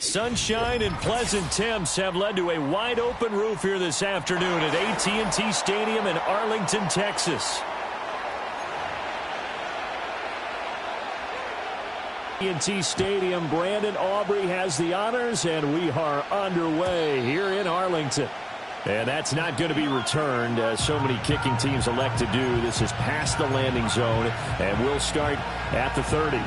Sunshine and pleasant temps have led to a wide-open roof here this afternoon at AT&T Stadium in Arlington, Texas. AT&T Stadium, Brandon Aubrey has the honors, and we are underway here in Arlington. And that's not going to be returned, as so many kicking teams elect to do. This is past the landing zone, and we'll start at the 30.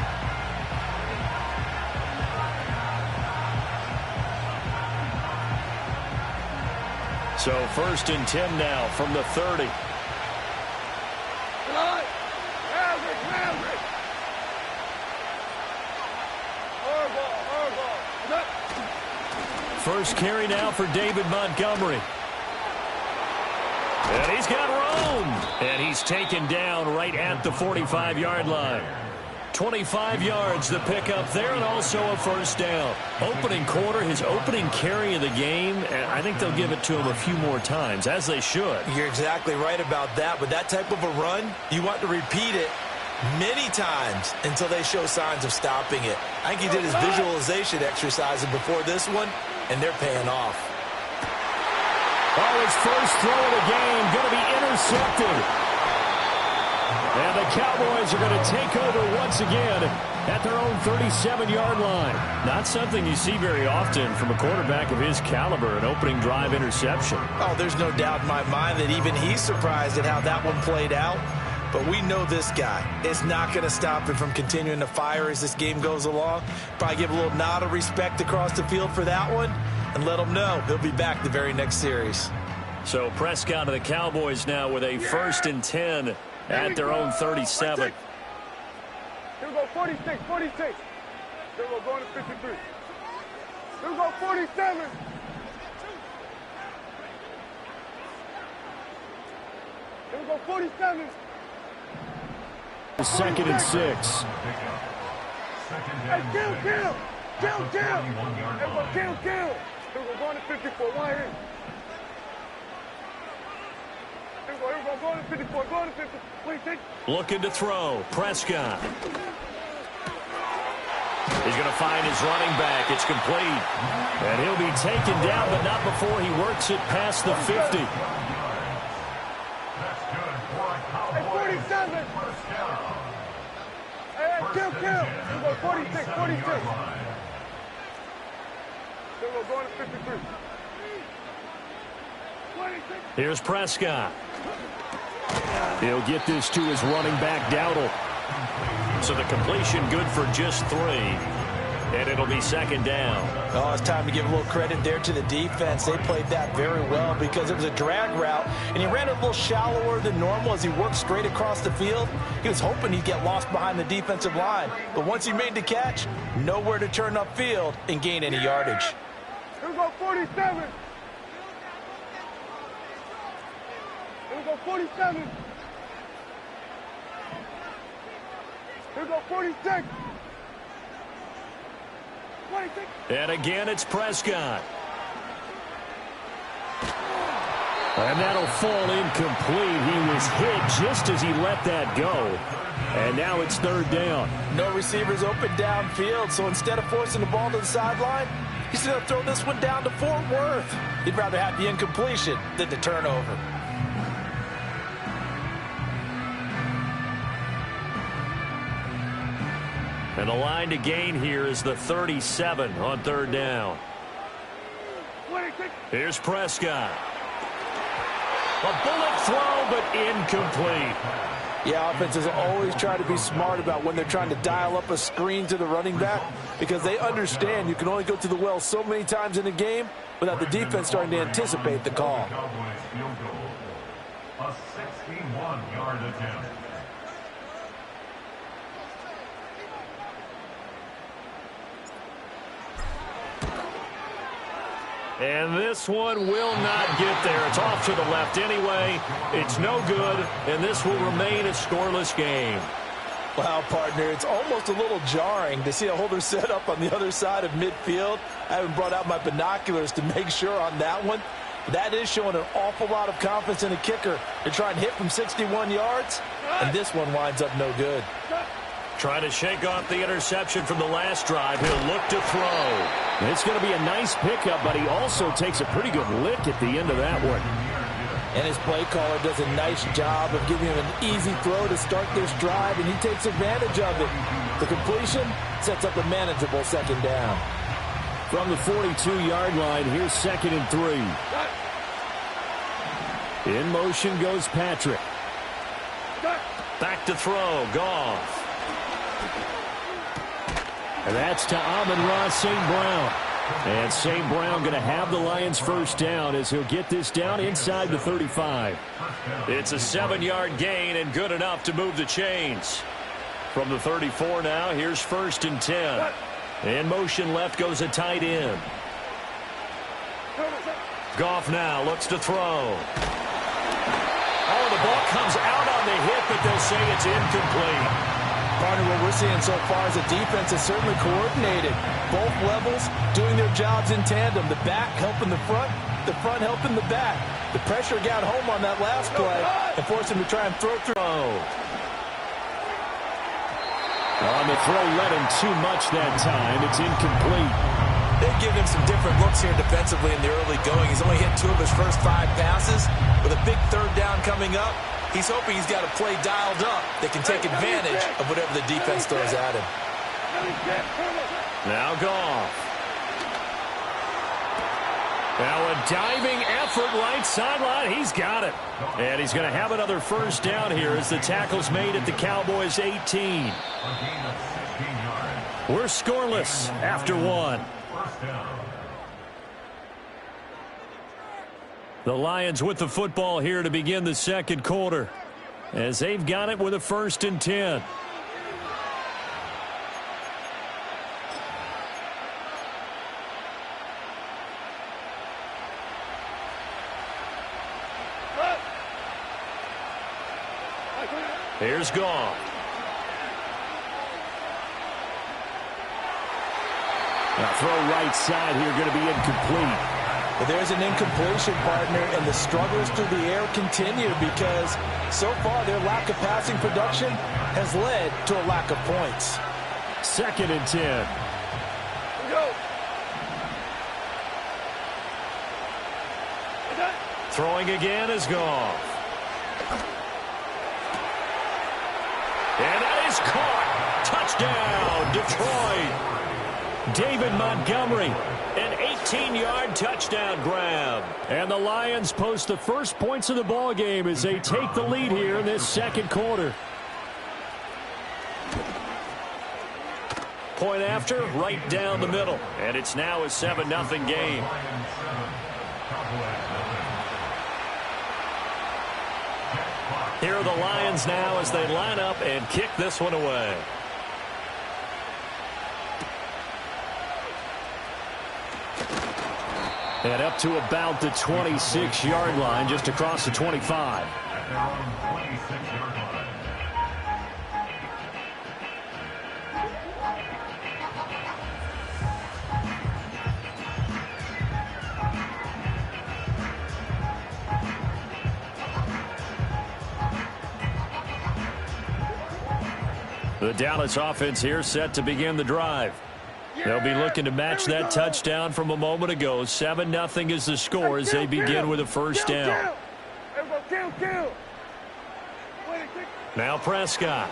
So 1st and 10 now from the 30. First carry now for David Montgomery. And he's got room. And he's taken down right at the 45-yard line. 25 yards the pickup there, and also a first down. Opening quarter, his opening carry of the game, and I think they'll give it to him a few more times, as they should. You're exactly right about that. With that type of a run, you want to repeat it many times until they show signs of stopping it. I think he did his visualization exercises before this one, and they're paying off. Oh, his first throw of the game going to be intercepted. And the Cowboys are going to take over once again at their own 37-yard line. Not something you see very often from a quarterback of his caliber, an opening drive interception. Oh, there's no doubt in my mind that even he's surprised at how that one played out. But we know this guy is not going to stop him from continuing to fire as this game goes along. Probably give a little nod of respect across the field for that one and let him know he'll be back the very next series. So Prescott and the Cowboys now with a 1st and 10 at their own 37. Here we go, 46, 46. Here we go, going to 53. Here we go, 47. Here we go, 47. 2nd and 6. Hey, kill. Everyone, kill. Here we go, going to 54. One here. Here we go, going to 54, going to 50. Looking to throw. Prescott. He's going to find his running back. It's complete. And he'll be taken down, but not before he works it past the 50. Hey, 47. Hey, kill. Here we go, 46. Here we go, going to 53. 26. Here's Prescott. He'll get this to his running back, Dowdle. So the completion good for just 3. And it'll be 2nd down. Oh, it's time to give a little credit there to the defense. They played that very well because it was a drag route, and he ran a little shallower than normal as he worked straight across the field. He was hoping he'd get lost behind the defensive line. But once he made the catch, nowhere to turn upfield and gain any yardage. Here we go, 47. Here we go, 47. Here we go, 46. 26. And again, it's Prescott. And that'll fall incomplete. He was hit just as he let that go. And now it's 3rd down. No receivers open downfield, so instead of forcing the ball to the sideline, he's going to throw this one down to Fort Worth. He'd rather have the incompletion than the turnover. And the line to gain here is the 37 on 3rd down. 26. Here's Prescott. A bullet throw, but incomplete. Yeah, offenses always try to be smart about when they're trying to dial up a screen to the running back because they understand you can only go to the well so many times in a game without the defense starting to anticipate the call. A 61-yard attempt. And this one will not get there. It's off to the left anyway. It's no good, and this will remain a scoreless game. Wow, partner, it's almost a little jarring to see a holder set up on the other side of midfield. I haven't brought out my binoculars to make sure on that one. That is showing an awful lot of confidence in a kicker to try and hit from 61 yards, and this one winds up no good. Trying to shake off the interception from the last drive. He'll look to throw. It's going to be a nice pickup, but he also takes a pretty good lick at the end of that one. And his play caller does a nice job of giving him an easy throw to start this drive, and he takes advantage of it. The completion sets up a manageable second down. From the 42-yard line, here's 2nd and 3. In motion goes Patrick. Back to throw, Goff. And that's to Amon-Ra St. Brown. And St. Brown going to have the Lions first down as he'll get this down inside the 35. It's a 7-yard gain and good enough to move the chains. From the 34 now, here's 1st and 10. In motion left goes a tight end. Goff now looks to throw. Oh, the ball comes out on the hit, but they'll say it's incomplete. Partner, what we're seeing so far is the defense is certainly coordinated. Both levels doing their jobs in tandem. The back helping the front helping the back. The pressure got home on that last play and forced him to try and throw through. On the throw, let him too much that time. It's incomplete. They've given him some different looks here defensively in the early going. He's only hit 2 of his first 5 passes. With a big 3rd down coming up, he's hoping he's got a play dialed up that can take advantage of whatever the defense throws at him. Now Goff. Now a diving effort right sideline. He's got it. And he's going to have another first down here as the tackle's made at the Cowboys' 18. We're scoreless after 1. The Lions with the football here to begin the second quarter as they've got it with a 1st and 10. Here's Goff. Now throw right side here going to be incomplete. But there's an incompletion, partner, and the struggles through the air continue because so far their lack of passing production has led to a lack of points. 2nd and 10. Go. Throwing again is Goff. And that is caught. Touchdown, Detroit. David Montgomery, an 18-yard touchdown grab. And the Lions post the first points of the ball game as they take the lead here in this second quarter. Point after, right down the middle. And it's now a 7-0 game. Here are the Lions now as they line up and kick this one away. And up to about the 26-yard line, just across the 25. At their own 26-yard line. The Dallas offense here set to begin the drive. They'll be looking to match that touchdown from a moment ago. 7-0 is the score as they begin with a first down. Now Prescott.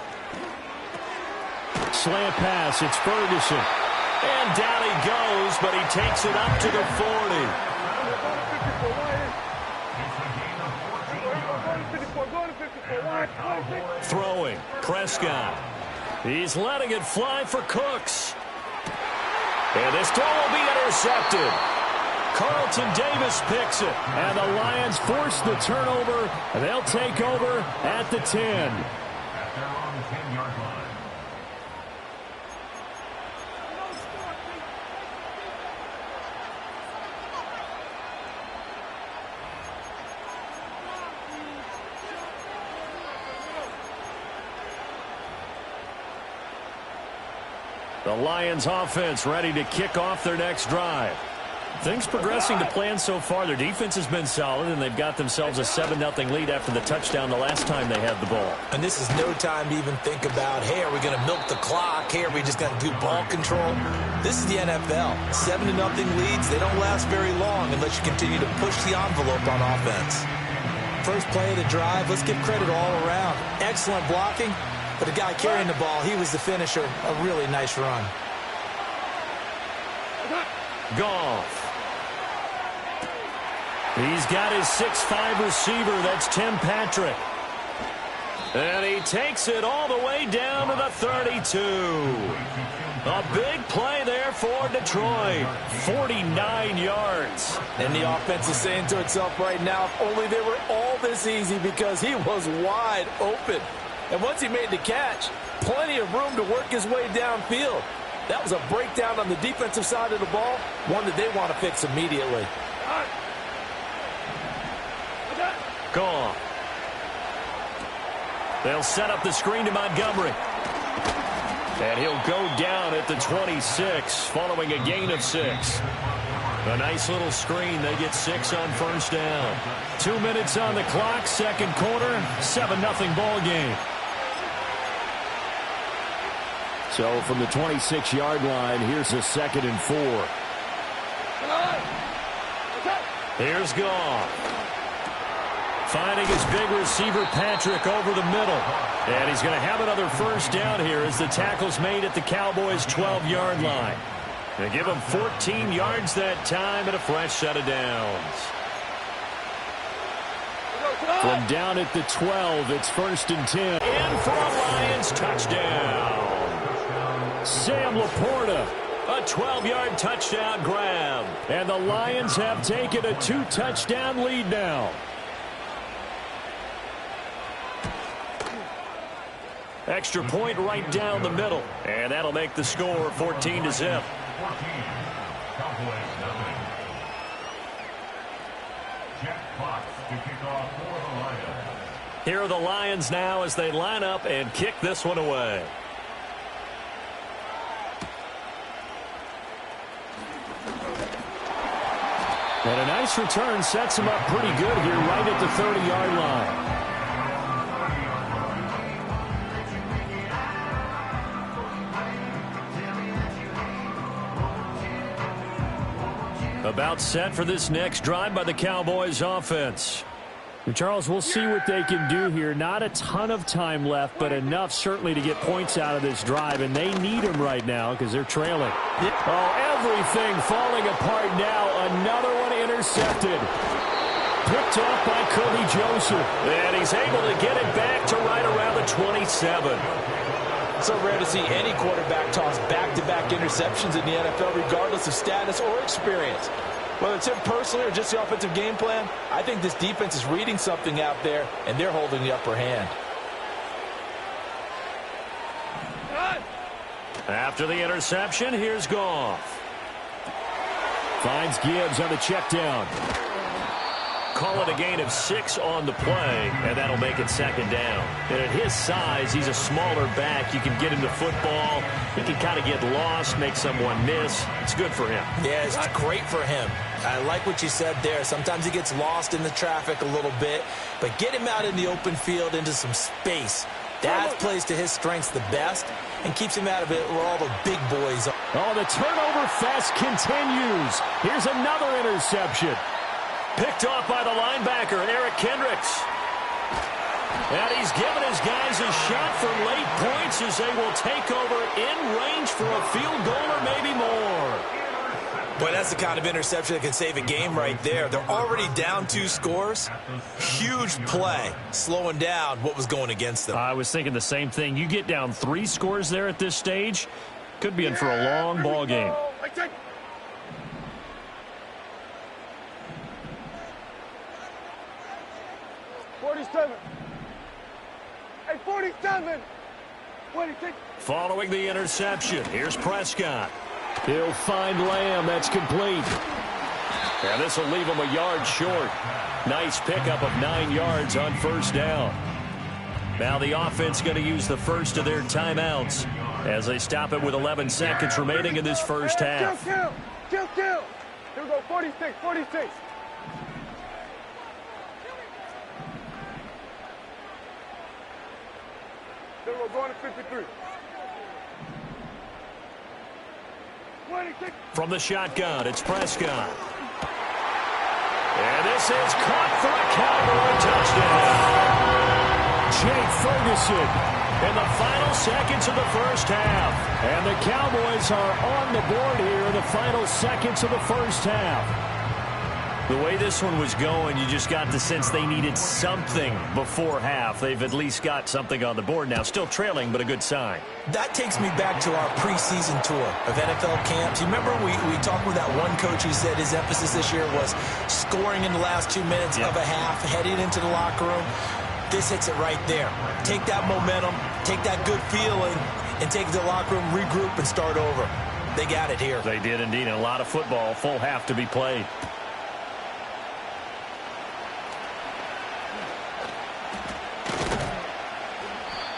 Slant pass, it's Ferguson. And down he goes, but he takes it up to the 40. Throwing, Prescott. He's letting it fly for Cooks. And this throw will be intercepted. Carlton Davis picks it. And the Lions force the turnover. They'll take over at the 10. At their own 10-yard line. The Lions offense ready to kick off their next drive. Things progressing to plan so far. Their defense has been solid, and they've got themselves a 7-0 lead after the touchdown the last time they had the ball. And this is no time to even think about, hey, are we going to milk the clock? Hey, are we just going to do ball control? This is the NFL. 7-0 leads, they don't last very long unless you continue to push the envelope on offense. First play of the drive, let's give credit all around. Excellent blocking, but the guy carrying the ball, he was the finisher. A really nice run. Goff. He's got his 6'5" receiver. That's Tim Patrick. And he takes it all the way down to the 32. A big play there for Detroit. 49 yards. And the offense is saying to itself right now, if only they were all this easy, because he was wide open. And once he made the catch, plenty of room to work his way downfield. That was a breakdown on the defensive side of the ball, one that they want to fix immediately. Gone. They'll set up the screen to Montgomery. And he'll go down at the 26, following a gain of 6. A nice little screen. They get 6 on first down. 2 minutes on the clock, second quarter, 7-0 ball game. So from the 26-yard line, here's a 2nd and 4. Here's Goff. Finding his big receiver, Patrick, over the middle. And he's going to have another first down here as the tackle's made at the Cowboys' 12-yard line. They give him 14 yards that time and a fresh set of downs. From down at the 12, it's 1st and 10. In for a Lions touchdown. Sam Laporta, a 12-yard touchdown grab. And the Lions have taken a 2-touchdown lead now. Extra point right down the middle. And that'll make the score 14-0. Here are the Lions now as they line up and kick this one away. And a nice return sets him up pretty good here right at the 30-yard line. About set for this next drive by the Cowboys offense. And Charles, we'll see what they can do here. Not a ton of time left, but enough certainly to get points out of this drive, and they need them right now because they're trailing. Oh, everything falling apart now. Another one intercepted. Picked off by Kobe Joseph. And he's able to get it back to right around the 27. So rare to see any quarterback toss back-to-back interceptions in the NFL, regardless of status or experience. Whether it's him personally or just the offensive game plan, I think this defense is reading something out there, and they're holding the upper hand. After the interception, here's Goff. Finds Gibbs on the check down. Call it a gain of 6 on the play, and that'll make it 2nd down. And at his size, he's a smaller back. You can get him the football. He can kind of get lost, make someone miss. It's good for him. Yeah, it's great for him. I like what you said there. Sometimes he gets lost in the traffic a little bit, but get him out in the open field into some space. That plays to his strengths the best and keeps him out of it where all the big boys are. Oh, the turnover fest continues. Here's another interception. Picked off by the linebacker, Eric Kendricks. And he's given his guys a shot for late points as they will take over in range for a field goal or maybe more. Boy, that's the kind of interception that can save a game right there. They're already down 2 scores. Huge play, slowing down what was going against them. I was thinking the same thing. You get down 3 scores there at this stage, could be in for a long ball game. 47. Hey, 47. 26. Following the interception, here's Prescott. He'll find Lamb. That's complete. And this will leave him a yard short. Nice pickup of 9 yards on first down. Now the offense going to use the first of their timeouts as they stop it with 11 seconds remaining in this first half. Kill. Here we go, 46, 46. Here we go, going to 53. 26. From the shotgun, it's Prescott. And this is caught for a Cowboy touchdown. Jake Ferguson in the final seconds of the first half. And the Cowboys are on the board here in the final seconds of the first half. The way this one was going, you just got the sense they needed something before half. They've at least got something on the board now. Still trailing, but a good sign. That takes me back to our preseason tour of NFL camps. You remember we talked with that one coach who said his emphasis this year was scoring in the last 2 minutes of a half, heading into the locker room. This hits it right there. Take that momentum, take that good feeling, and take it to the locker room, regroup, and start over. They got it here. They did indeed. And a lot of football, full half to be played.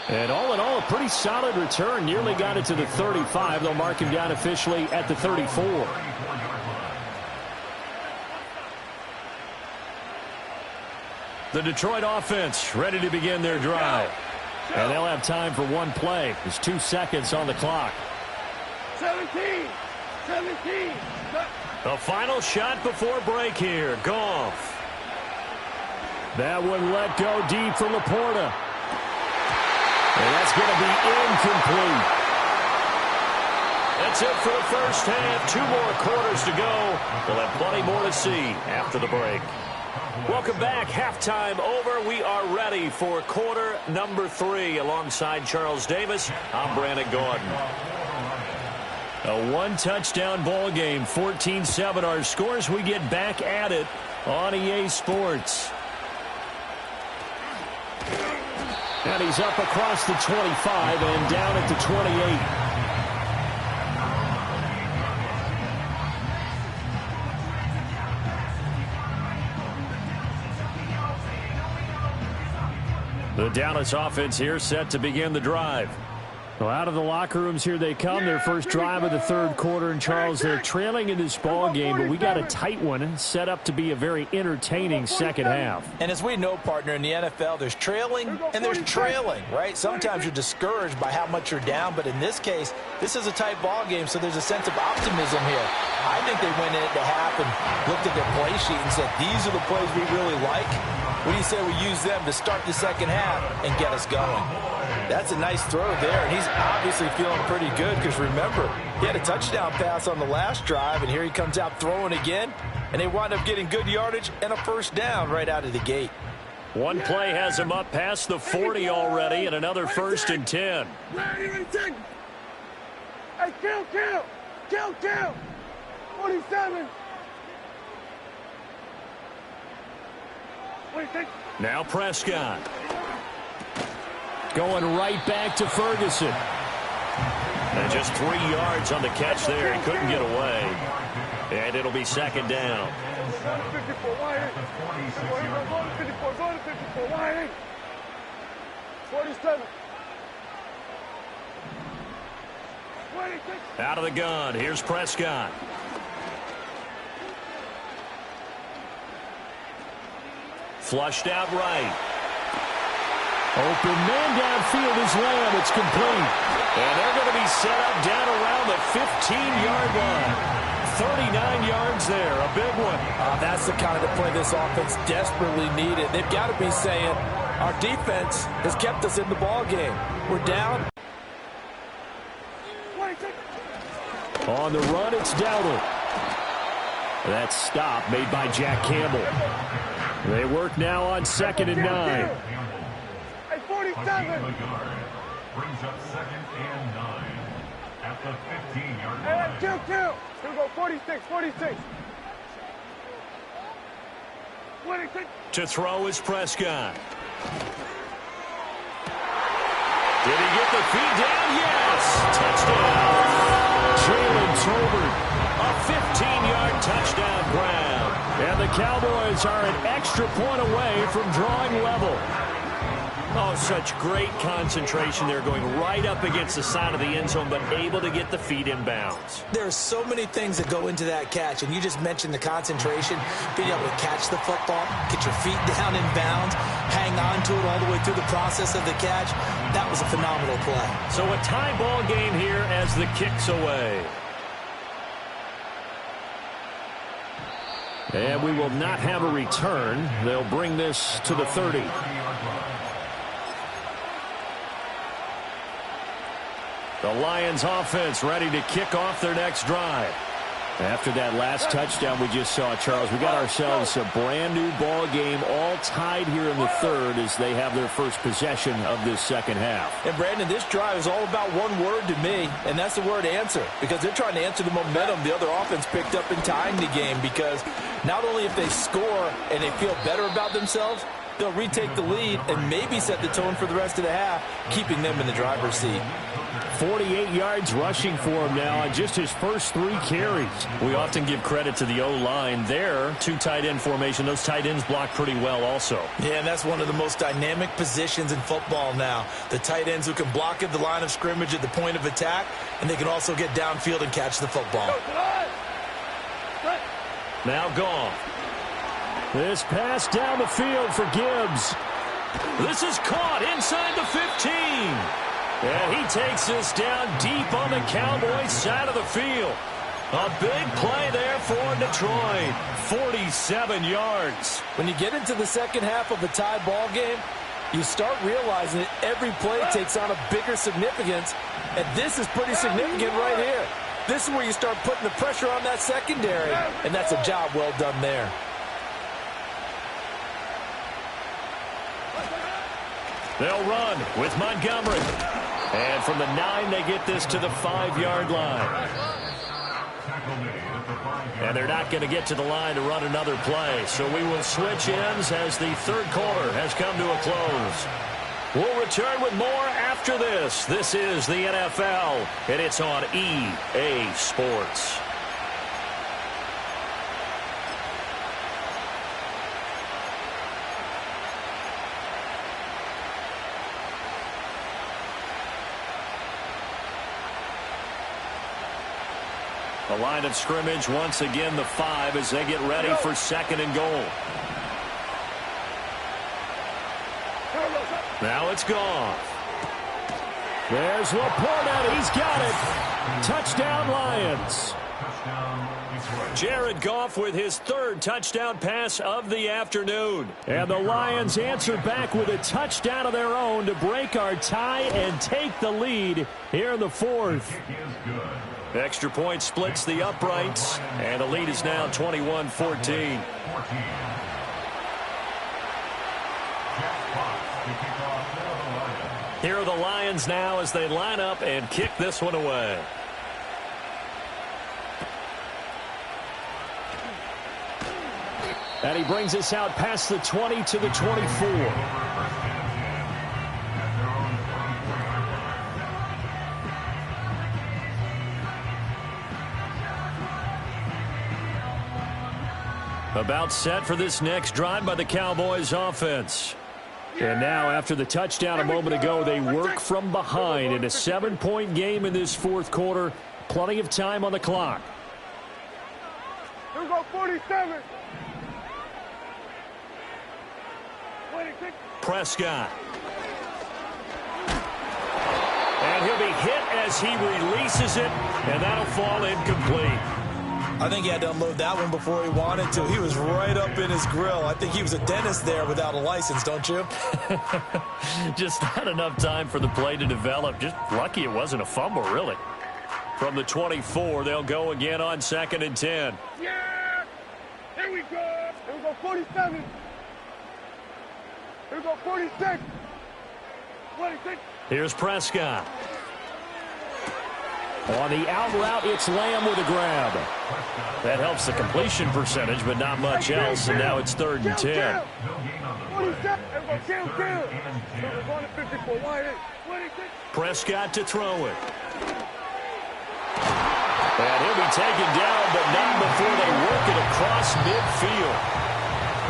And all in all, a pretty solid return. Nearly got it to the 35. They'll mark him down officially at the 34. The Detroit offense ready to begin their drive. And they'll have time for one play. There's 2 seconds on the clock. 17. The final shot before break here. Goff. That one let go deep for Laporta. And that's going to be incomplete. That's it for the first half. 2 more quarters to go. We'll have plenty more to see after the break. Welcome back. Halftime over. We are ready for quarter number 3. Alongside Charles Davis, I'm Brandon Gordon. A 1-touchdown ball game. 14-7 our scores. We get back at it on EA Sports. And he's up across the 25 and down at the 28. The Dallas offense here set to begin the drive. Well, out of the locker rooms here they come. Their first drive of the third quarter. And, Charles, they're trailing in this ball game, but we got a tight one set up to be a very entertaining second half. And as we know, partner, in the NFL, there's trailing and there's trailing, right? Sometimes you're discouraged by how much you're down, but in this case, this is a tight ball game, so there's a sense of optimism here. I think they went into half and looked at their play sheet and said, these are the plays we really like. What do you say we use them to start the second half and get us going? That's a nice throw there, and he's obviously feeling pretty good because, remember, he had a touchdown pass on the last drive, and here he comes out throwing again, and they wind up getting good yardage and a first down right out of the gate. One play has him up past the 40 already, and another 1st and 10. Hey, kill! 47. Now Prescott. Going right back to Ferguson. And just 3 yards on the catch there. He couldn't get away. And it'll be second down. 47. Out of the gun. Here's Prescott. Flushed out right. Open man downfield is Lamb. It's complete. And they're going to be set up down around the 15-yard line. 39 yards there. A big one. That's the kind of play this offense desperately needed. They've got to be saying, our defense has kept us in the ball game. We're down. On the run, it's Dowdle. That stop made by Jack Campbell. They work now on 2nd and 9. Hey, 47. Brings up 2nd and 9 at the 15-yard line. Hey, kill. Here we go, 46. 26. To throw is Prescott. Did he get the feet down? Yes! Touchdown. Jalen Tolbert. A 15-yard touchdown grab. And the Cowboys are an extra point away from drawing level. Oh, such great concentration there, going right up against the side of the end zone, but able to get the feet in bounds. There are so many things that go into that catch, and you just mentioned the concentration, being able to catch the football, get your feet down in bounds, hang on to it all the way through the process of the catch. That was a phenomenal play. So a tie ball game here as the kick's away. And we will not have a return. They'll bring this to the 30. The Lions offense ready to kick off their next drive. After that last touchdown we just saw, Charles, we got ourselves a brand new ball game, all tied here in the third as they have their first possession of this second half. And Brandon, this drive is all about one word to me, and that's the word answer, because they're trying to answer the momentum the other offense picked up in tying the game, because not only if they score and they feel better about themselves, they'll retake the lead and maybe set the tone for the rest of the half, keeping them in the driver's seat. 48 yards rushing for him now on just his first 3 carries. We often give credit to the O-line there. 2 tight end formation. Those tight ends block pretty well also. Yeah, and that's one of the most dynamic positions in football now. The tight ends who can block at the line of scrimmage at the point of attack, and they can also get downfield and catch the football. Now gone. This pass down the field for Gibbs. This is caught inside the 15. And he takes this down deep on the Cowboys side of the field. A big play there for Detroit. 47 yards. When you get into the second half of a tie ball game, you start realizing that every play takes on a bigger significance. And this is pretty significant right here. This is where you start putting the pressure on that secondary. And that's a job well done there. They'll run with Montgomery. And from the 9, they get this to the 5-yard line. And they're not going to get to the line to run another play. So we will switch ends as the third quarter has come to a close. We'll return with more after this. This is the NFL, and it's on EA Sports. The line of scrimmage, once again, the 5 as they get ready for 2nd and goal. Now it's gone. There's Laporta. He's got it. Touchdown, Lions. Jared Goff with his 3rd touchdown pass of the afternoon. And the Lions answer back with a touchdown of their own to break our tie and take the lead here in the 4th. Extra point splits the uprights, and the lead is now 21-14. Here are the Lions now as they line up and kick this one away. And he brings us out past the 20 to the 24. About set for this next drive by the Cowboys offense. And now, after the touchdown a moment ago, they work from behind in a 7-point game in this 4th quarter. Plenty of time on the clock. Here we go, 47. 26. Prescott. And he'll be hit as he releases it, and that'll fall incomplete. I think he had to unload that one before he wanted to. He was right up in his grill. I think he was a dentist there without a license, don't you? Just not enough time for the play to develop. Just lucky it wasn't a fumble, really. From the 24, they'll go again on 2nd and 10. Yeah! Here we go! Here we go, 47. Here we go, 46. 26. Here's Prescott. On the out route, it's Lamb with a grab. That helps the completion percentage, but not much else, and now it's 3rd and 10. Prescott to throw it. And he'll be taken down, but not before they work it across midfield.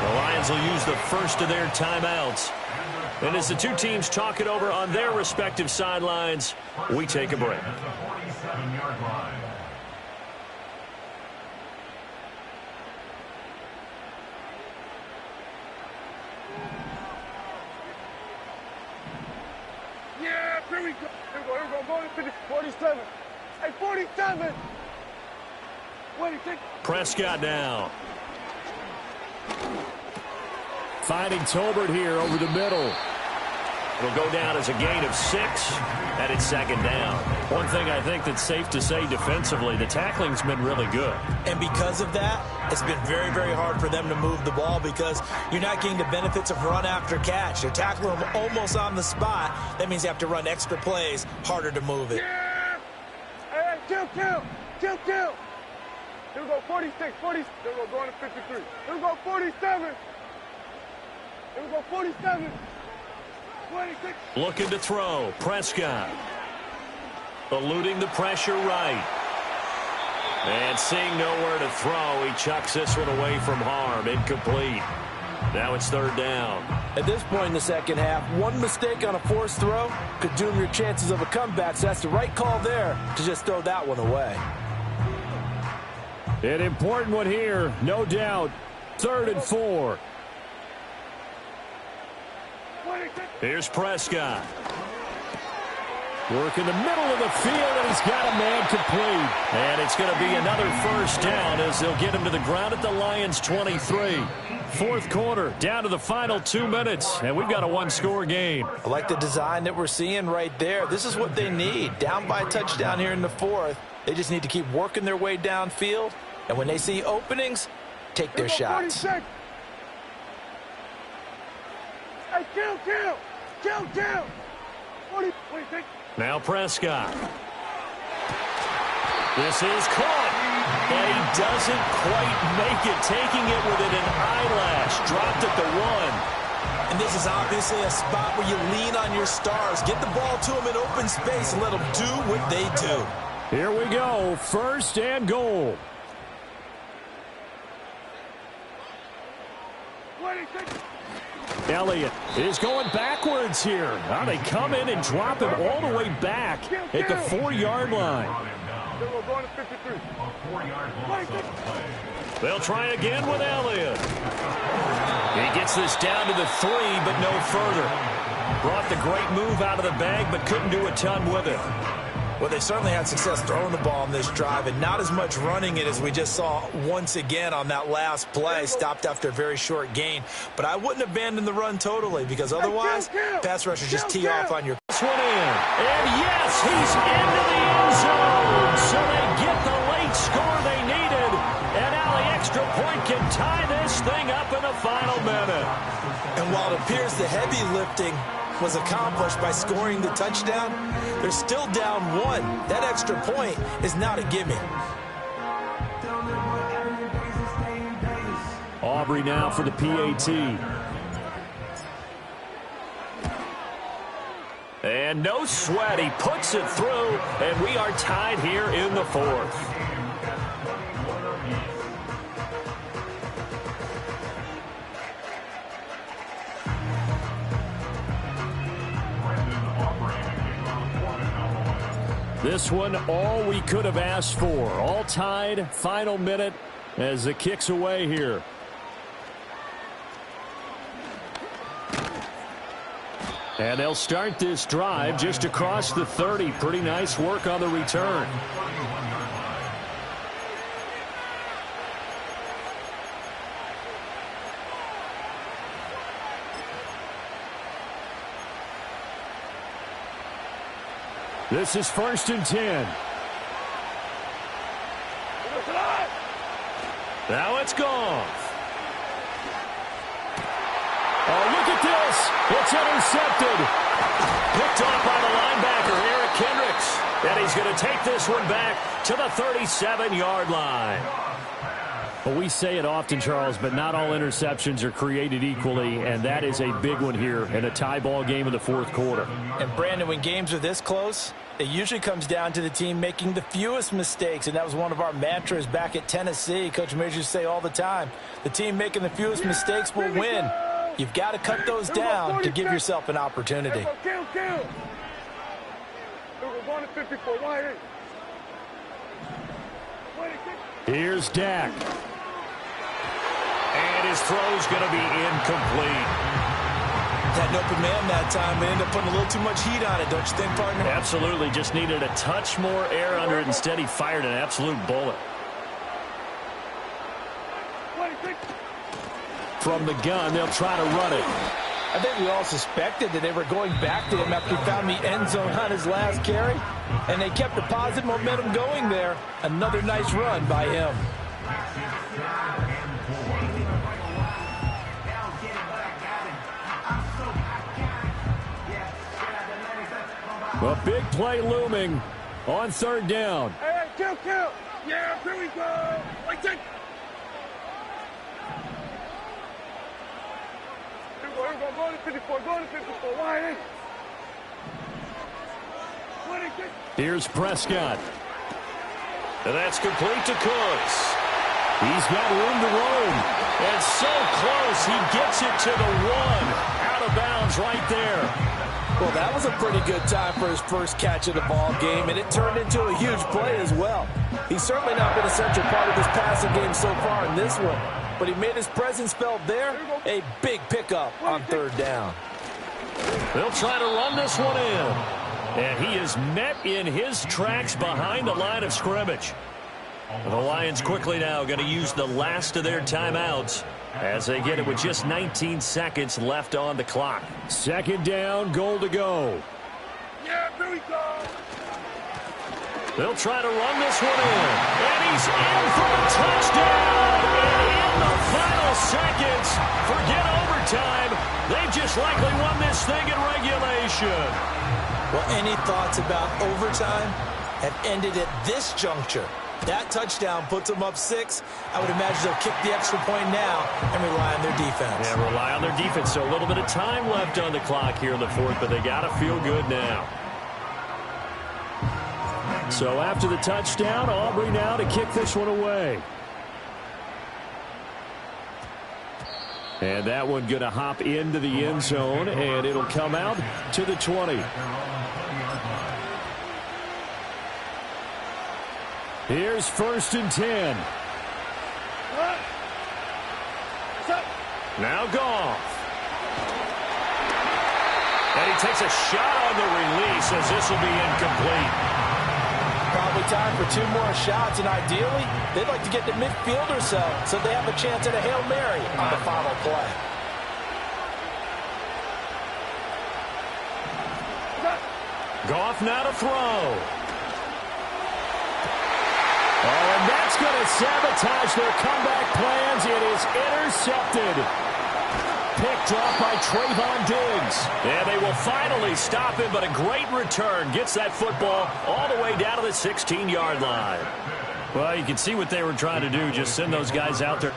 The Lions will use the first of their timeouts. And as the two teams talk it over on their respective sidelines, we take a break. At the 47-yard line. Yeah, here we go. Here we go. Go to 50, 47. Hey, 47. What do you think? Prescott now. Finding Tolbert here over the middle. It'll go down as a gain of 6, and it's second down. One thing I think that's safe to say defensively, the tackling's been really good. And because of that, it's been very, very hard for them to move the ball because you're not getting the benefits of run after catch. You're tackling them almost on the spot. That means you have to run extra plays, harder to move it. Yeah. Hey, kill. Here we go, 46, 40. Here we go, going to 53. Here we go, 47. Here we go, 47. 26. Looking to throw. Prescott. Eluding the pressure right. And seeing nowhere to throw, he chucks this one away from harm. Incomplete. Now it's third down. At this point in the second half, one mistake on a forced throw could doom your chances of a comeback. So that's the right call there to just throw that one away. An important one here, no doubt. 3rd and 4. Here's Prescott. Work in the middle of the field, and he's got a man complete. And it's going to be another first down as they'll get him to the ground at the Lions' 23. Fourth quarter, down to the final 2 minutes, and we've got a one-score game. I like the design that we're seeing right there. This is what they need. Down by a touchdown here in the fourth. They just need to keep working their way downfield, and when they see openings, take their shots. 46. Hey, kill. 46. Now Prescott. This is caught. And he doesn't quite make it, taking it within an eyelash. Dropped at the 1. And this is obviously a spot where you lean on your stars. Get the ball to them in open space and let them do what they do. Here we go. 1st and goal. 26. Elliott is going backwards here. Now they come in and drop him all the way back at the 4-yard line. Then we're going to 53. A 4-yard loss on the play. They'll try again with Elliott. He gets this down to the 3, but no further. Brought the great move out of the bag, but couldn't do a ton with it. Well, they certainly had success throwing the ball on this drive and not as much running it as we just saw once again on that last play. Stopped after a very short gain. But I wouldn't abandon the run totally because otherwise, pass rushers just tee off on your... This one in. And yes, he's into the end zone. So they get the late score they needed. And now the extra point can tie this thing up in the final minute. And while it appears the heavy lifting was accomplished by scoring the touchdown, they're still down 1. That extra point is not a gimme. Aubrey now for the PAT. And no sweat, he puts it through, and we are tied here in the 4th. This one, all we could have asked for. All tied, final minute as the kick's away here. And they'll start this drive just across the 30. Pretty nice work on the return. This is 1st and 10. Now it's gone. Oh, look at this. It's intercepted. Picked off by the linebacker, Eric Kendricks. And he's going to take this one back to the 37-yard line. Well, we say it often, Charles, but not all interceptions are created equally, and that is a big one here in a tie ball game in the 4th quarter. And, Brandon, when games are this close, it usually comes down to the team making the fewest mistakes, and that was one of our mantras back at Tennessee. Coach Majors say all the time, the team making the fewest mistakes will win. You've got to cut those down to give yourself an opportunity. Kill. We're going to 54. Why ain't? Here's Dak. And his throw's going to be incomplete. Had an open man that time, but ended up putting a little too much heat on it, don't you think, partner? Absolutely. Just needed a touch more air under it. Instead, he fired an absolute bullet. From the gun, they'll try to run it. I think we all suspected that they were going back to him after he found the end zone on his last carry, and they kept the positive momentum going there. Another nice run by him. A big play looming on third down. Hey, kill. Yeah, here we go. Like that. Here we go. Go to 54. Why ain't? Here's Prescott. And that's complete to Cooks. He's got room to roam. And so close, he gets it to the one. Out of bounds right there. Well, that was a pretty good time for his first catch of the ball game, and it turned into a huge play as well. He's certainly not been a central part of this passing game so far in this one, but he made his presence felt there. A big pickup on third down. They'll try to run this one in. And he is met in his tracks behind the line of scrimmage. The Lions quickly now going to use the last of their timeouts as they get it with just 19 seconds left on the clock. Second down, goal to go. Yeah, here we go. They'll try to run this one in. And he's in for a touchdown. And in the final seconds, forget overtime. They've just likely won this thing in regulation. Well, any thoughts about overtime have ended at this juncture. That touchdown puts them up 6. I would imagine they'll kick the extra point now and rely on their defense. Yeah, rely on their defense. So a little bit of time left on the clock here in the fourth, but they got to feel good now. So after the touchdown, Aubrey now to kick this one away. And that one going to hop into the end zone, and it'll come out to the 20. Here's 1st and 10. Now Goff. And he takes a shot on the release as this will be incomplete. Probably time for 2 more shots, and ideally, they'd like to get the midfield or so they have a chance at a Hail Mary on the final play. Goff now to throw. Oh, and that's going to sabotage their comeback plans. It is intercepted. Pick drop by Trayvon Diggs. And they will finally stop him, but a great return. Gets that football all the way down to the 16-yard line. Well, you can see what they were trying to do. Just send those guys out there.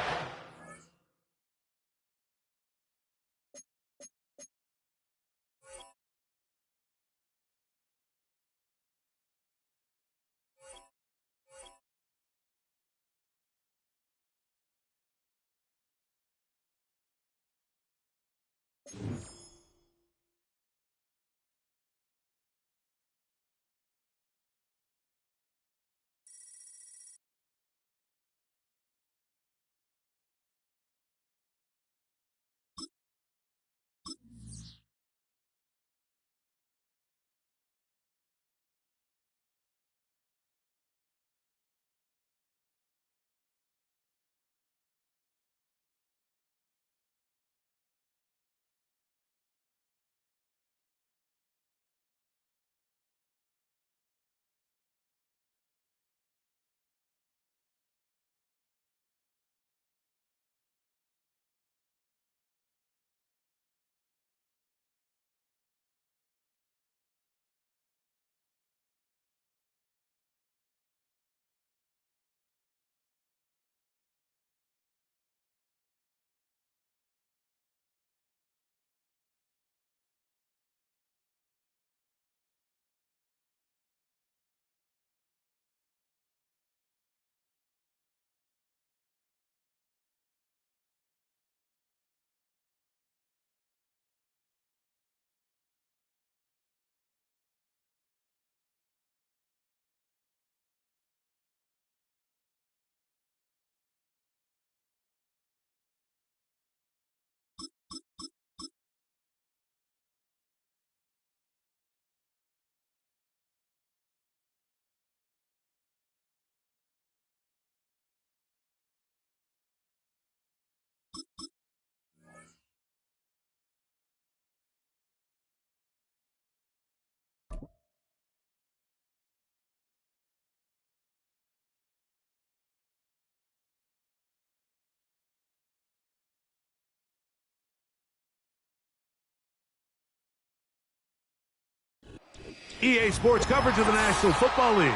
EA Sports coverage of the National Football League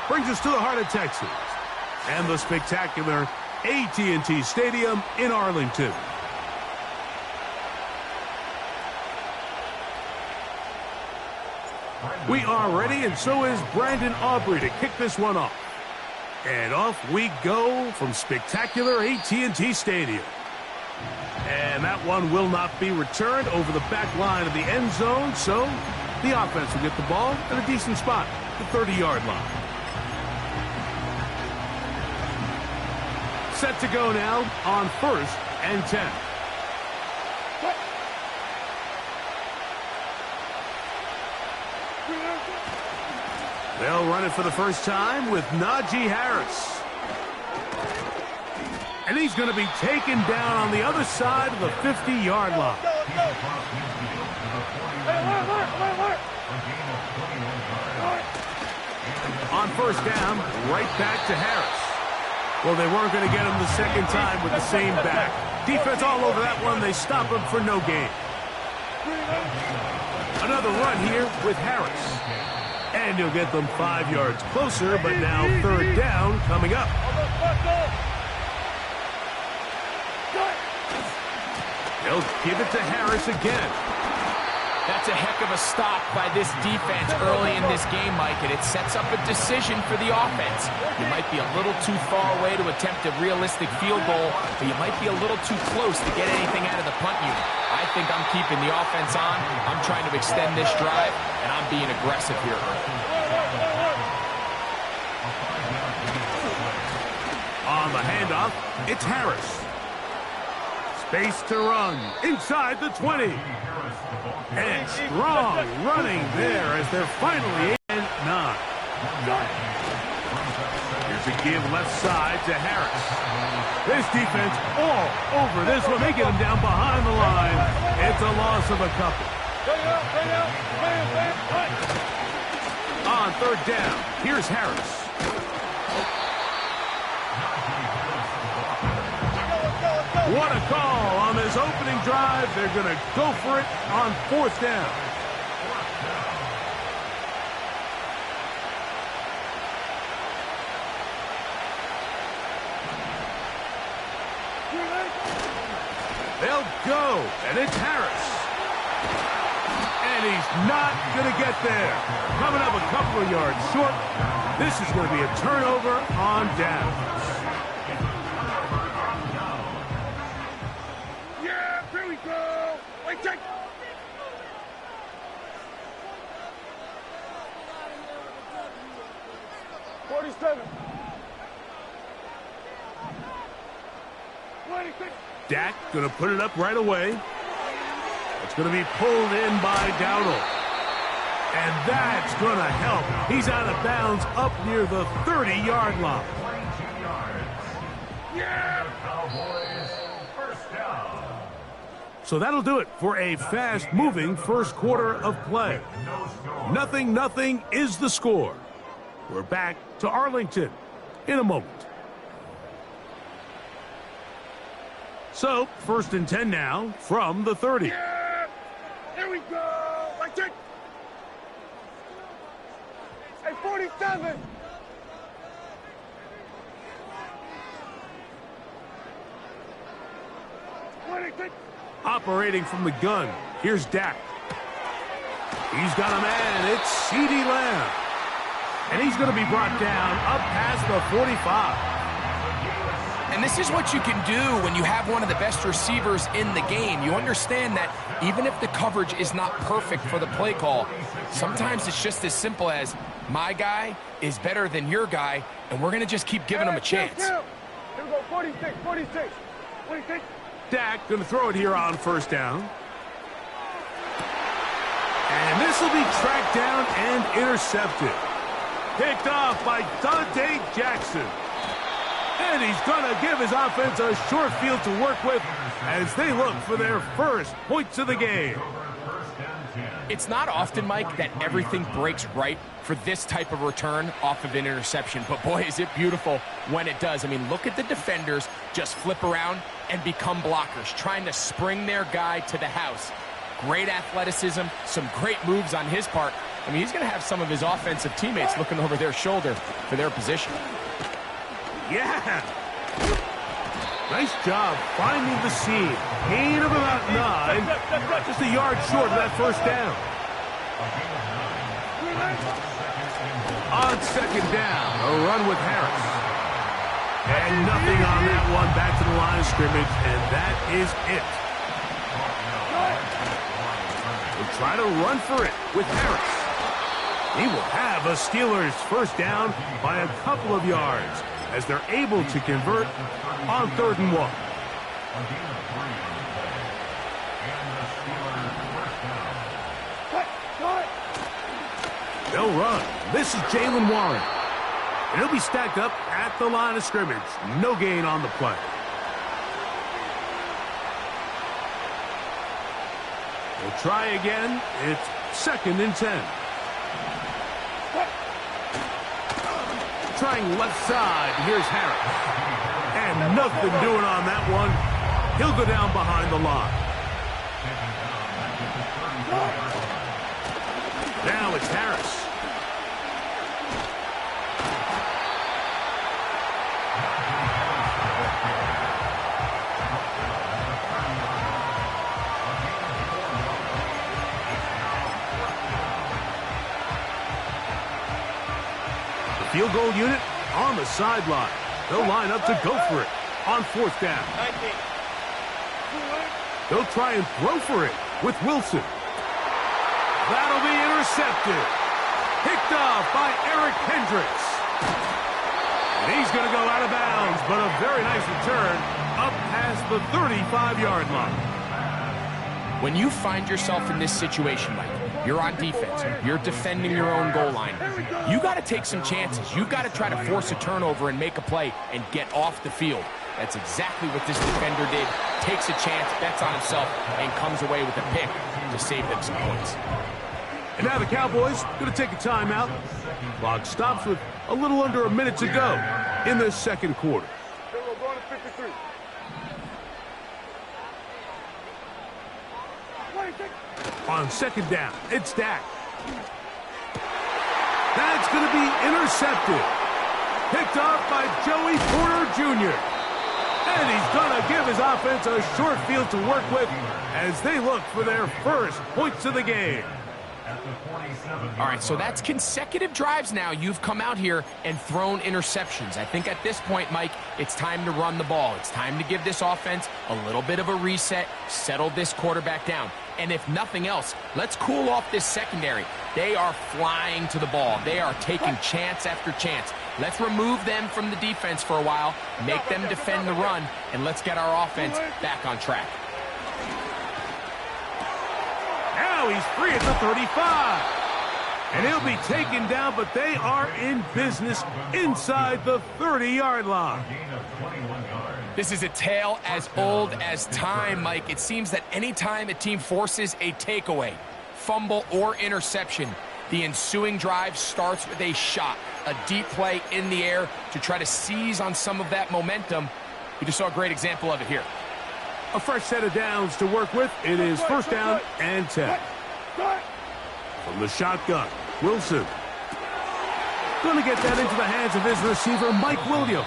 brings us to the heart of Texas and the spectacular AT&T Stadium in Arlington. We are ready, and so is Brandon Aubrey to kick this one off. And off we go from spectacular AT&T Stadium. And that one will not be returned over the back line of the end zone, so the offense will get the ball at a decent spot, the 30-yard line. Set to go now on 1st and 10. They'll run it for the first time with Najee Harris. And he's going to be taken down on the other side of the 50-yard line. On 1st down, right back to Harris. Well, they weren't going to get him the second time with the same back. Defense all over that one. They stop him for no gain. Another run here with Harris. And he'll get them 5 yards closer, but now 3rd down coming up. They'll give it to Harris again. That's a heck of a stop by this defense early in this game, Mike, and it sets up a decision for the offense. You might be a little too far away to attempt a realistic field goal, but you might be a little too close to get anything out of the punt unit. I think I'm keeping the offense on. I'm trying to extend this drive, and I'm being aggressive here. On the handoff, it's Harris. Space to run inside the 20. And strong running there as they're finally in 9. Here's a give left side to Harris. This defense all over this one. They get him down behind the line. It's a loss of a couple. On 3rd down, here's Harris. What a call on this opening drive. They're going to go for it on 4th down. They'll go, and it's Harris. And he's not going to get there. Coming up a couple of yards short. This is going to be a turnover on downs. Check. 47. 26. Dak going to put it up right away. It's going to be pulled in by Dowdle. And that's going to help. He's out of bounds up near the 30-yard line. Yeah! So that'll do it for a fast-moving first quarter of play. 0-0 is the score. We're back to Arlington in a moment. So, 1st and 10 now from the 30. Yeah! Here we go! Like it! Hey, 47! Operating from the gun, here's Dak. He's got a man, it's CeeDee Lamb. And he's going to be brought down up past the 45. And this is what you can do when you have one of the best receivers in the game. You understand that even if the coverage is not perfect for the play call, sometimes it's just as simple as my guy is better than your guy, and we're going to just keep giving him a chance. Here we go, 46, 46, 46. Dak going to throw it here on 1st down. And this will be tracked down and intercepted. Picked off by Dante Jackson. And he's going to give his offense a short field to work with as they look for their first points of the game. It's not often, Mike, that everything breaks right for this type of return off of an interception. But, boy, is it beautiful when it does. I mean, look at the defenders just flip around and become blockers, trying to spring their guy to the house. Great athleticism, some great moves on his part, I mean, he's going to have some of his offensive teammates looking over their shoulder for their position. Yeah! Nice job finding the seam. Gain of about 9. Just a yard short of that first down. On second down, a run with Harris. And nothing on that one. Back to the line of scrimmage, and that is it. We'll try to run for it with Harris. He will have a Steelers first down by a couple of yards as they're able to convert on 3rd and 1. They'll run. This is Jalen Warren. And he'll be stacked up at the line of scrimmage. No gain on the play. We'll try again. It's 2nd and 10. Trying left side. Here's Harris. And nothing doing on that one. He'll go down behind the line. Now it's Harris. Field goal unit on the sideline. They'll line up to go for it on 4th down. They'll try and throw for it with Wilson. That'll be intercepted. Picked off by Eric Hendricks. And he's going to go out of bounds, but a very nice return up past the 35-yard line. When you find yourself in this situation, Mike, you're on defense, you're defending your own goal line, you got to take some chances. You've got to try to force a turnover and make a play and get off the field. That's exactly what this defender did. Takes a chance, bets on himself, and comes away with a pick to save them some points. And now the Cowboys going to take a timeout. Clock stops with a little under a minute to go in the 2nd quarter. Going to 53. On 2nd down, it's Dak. That's going to be intercepted. Picked off by Joey Porter Jr. And he's going to give his offense a short field to work with as they look for their first points of the game. All right, so that's consecutive drives now. You've come out here and thrown interceptions. I think at this point, Mike, it's time to run the ball. It's time to give this offense a little bit of a reset, settle this quarterback down. And if nothing else, let's cool off this secondary. They are flying to the ball. They are taking chance after chance. Let's remove them from the defense for a while, make them defend the run, and let's get our offense back on track. Now he's free at the 35. And he'll be taken down, but they are in business inside the 30-yard line. This is a tale as old as time, Mike. It seems that anytime a team forces a takeaway, fumble, or interception, the ensuing drive starts with a shot, a deep play in the air to try to seize on some of that momentum. We just saw a great example of it here. A fresh set of downs to work with. It is 1st down and 10. From the shotgun, Wilson. Going to get that into the hands of his receiver, Mike Williams.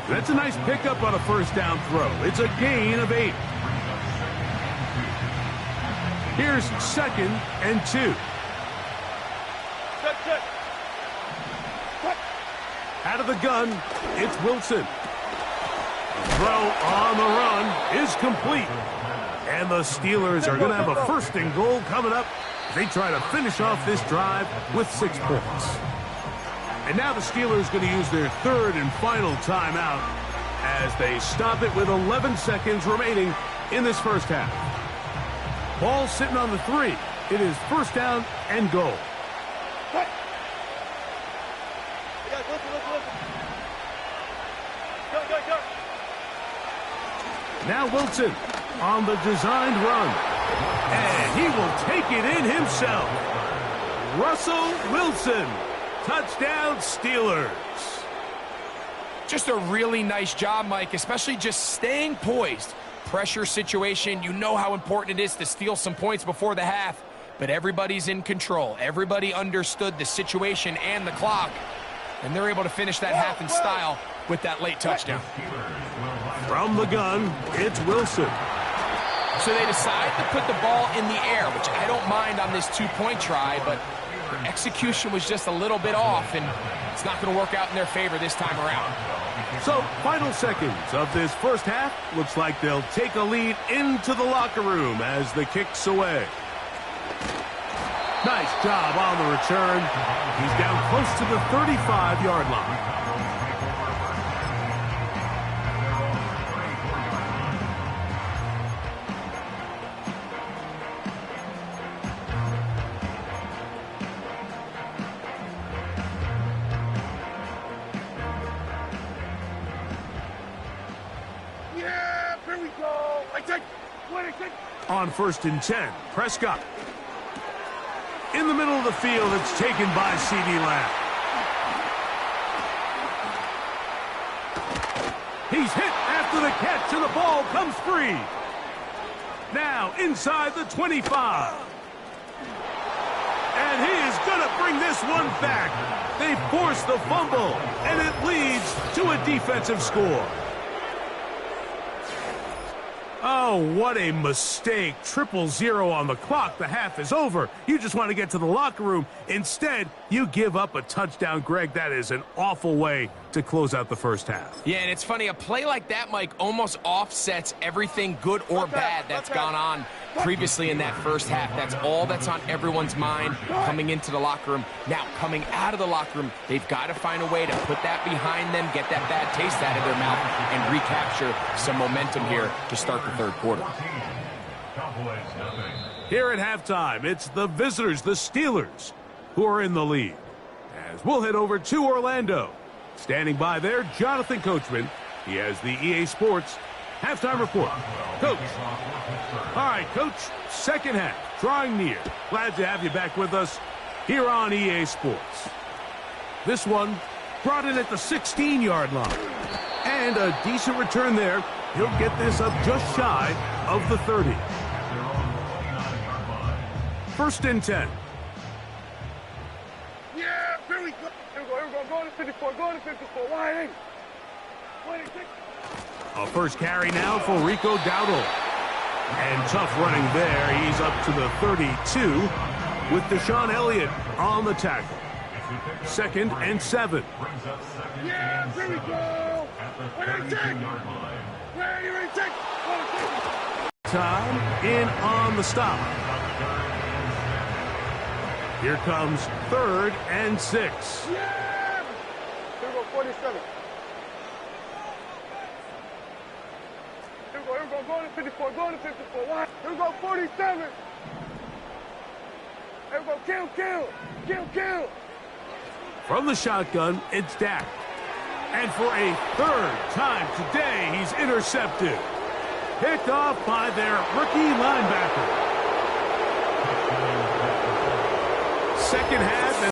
That's a nice pickup on a 1st down throw. It's a gain of 8. Here's 2nd and 2. Out of the gun, it's Wilson. The throw on the run is complete. And the Steelers are going to have a 1st and goal coming up. They try to finish off this drive with 6 points. And now the Steelers going to use their 3rd and final timeout as they stop it with 11 seconds remaining in this first half. Ball sitting on the 3. It is 1st down and goal. Now Wilson on the designed run. And he will take it in himself. Russell Wilson. Touchdown, Steelers. Just a really nice job, Mike, especially just staying poised. Pressure situation, you know how important it is to steal some points before the half. but everybody's in control. Everybody understood the situation and the clock, and they're able to finish that half in style with that late touchdown. From the gun, it's Wilson. So they decide to put the ball in the air, which I don't mind on this two-point try, but their execution was just a little bit off, and it's not going to work out in their favor this time around. So, final seconds of this first half. Looks like they'll take a lead into the locker room as the kick's away. Nice job on the return. He's down close to the 35-yard line. On 1st and 10, Prescott. In the middle of the field, it's taken by C.D. Lamb. He's hit after the catch, and the ball comes free. Now inside the 25. And he is going to bring this one back. They force the fumble, and it leads to a defensive score. Oh, what a mistake. 0-0 on the clock. The half is over. You just want to get to the locker room. Instead, you give up a touchdown, Greg. That is an awful way to close out the first half. Yeah, and it's funny, a play like that, Mike, almost offsets everything good or bad that's gone on previously in that first half. That's all that's on everyone's mind coming into the locker room. Now, coming out of the locker room, they've got to find a way to put that behind them, get that bad taste out of their mouth, and recapture some momentum here to start the third quarter. Here at halftime, it's the visitors, the Steelers, who are in the lead. As we'll head over to Orlando. Standing by there, Jonathan Coachman. He has the EA Sports halftime report. Coach. All right, Coach, second half, drawing near. Glad to have you back with us here on EA Sports. This one brought in at the 16-yard line. And a decent return there. He'll get this up just shy of the 30. 1st and 10. Yeah, here we go. Here we go. Go to 54. Go to 54. Wide 8. A first carry now for Rico Dowdle. And tough running there. He's up to the 32 with Deshaun Elliott on the tackle. 2nd and 7. Yeah, here we go. Time in on the stop. Here comes 3rd and 6. Yeah! Here we go, 47. Here we go, go to 54, go to 54. Wide. Here we go, 47. Here we go, kill. From the shotgun, it's Dak. And for a 3rd time today, he's intercepted. Picked off by their rookie linebacker. Second half